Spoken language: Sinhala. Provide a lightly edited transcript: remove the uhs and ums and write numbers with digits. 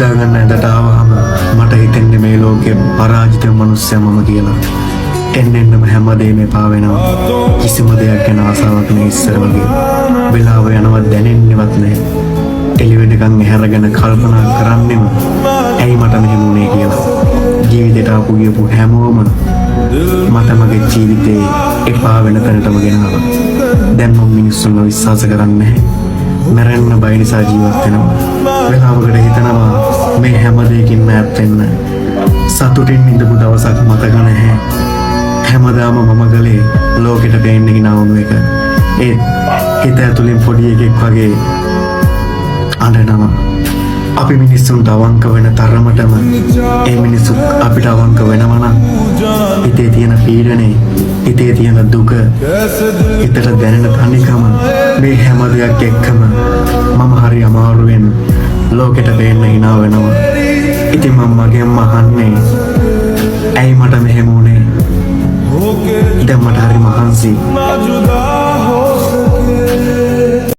නිදාගන්න ඇඳට ආවහම මට හිතෙන්නේ මේ ලෝකේ පරාජිත මිනිස්සයා මම කියලා. එන්නෙන්නම හැමදේම එපා වෙනවා. කිසිම දෙයක් ගැන ආසාවක් නෑ ඉස්සර වගේ. වෙලාව යනවා දැනෙන්නේවත් නෑ. එළි වෙනකන් ඇහැරගෙන කල්පනා කරන්නෙම ඇයි මට මෙහෙම වුනේ කියලා. ජීවිතේට ආපු ගියපු හැමෝම මට මගේ ජීවිතේ එපා වෙන තැනටම ගෙනාවා. දැන් මම මිනිස්සුන්ව විශ්වාස කරන්නේ නැහැ. මැරෙන්න බය නිසා ජීවත් වෙනවා. වෙලාවකට හිතනවා මේ හැම දෙයකින්ම ඈත් වෙන්න. සතුටින් ඉඳපු දවසක් මතක නැහැ. හැමදාම මම ගලේ ලෝකෙට පේන්නේ හිනාවුණු එක. ඒ හිත ඇතුලෙන් පොඩි එකෙක් වගේ අඬනවා. අපි මිනිස්සුන්ට අවංක වෙන තරමටම ඒ මිනිස්සු අපිට අවංක වෙනවා නම් හිතේ තියෙන පීඩනේ, හිතේ තියෙන දුක, හිතට දැනෙන තනිකම මේ හැම දෙයක් එක්කම මම හරි අමාරුවෙන් ලෝකෙට පේන්න hina වෙනවා. ඉතින් මම මගෙන්ම අහන්නේ ඇයි මට මෙහෙම වුනේ? දැන් මට හරි මහන්සි.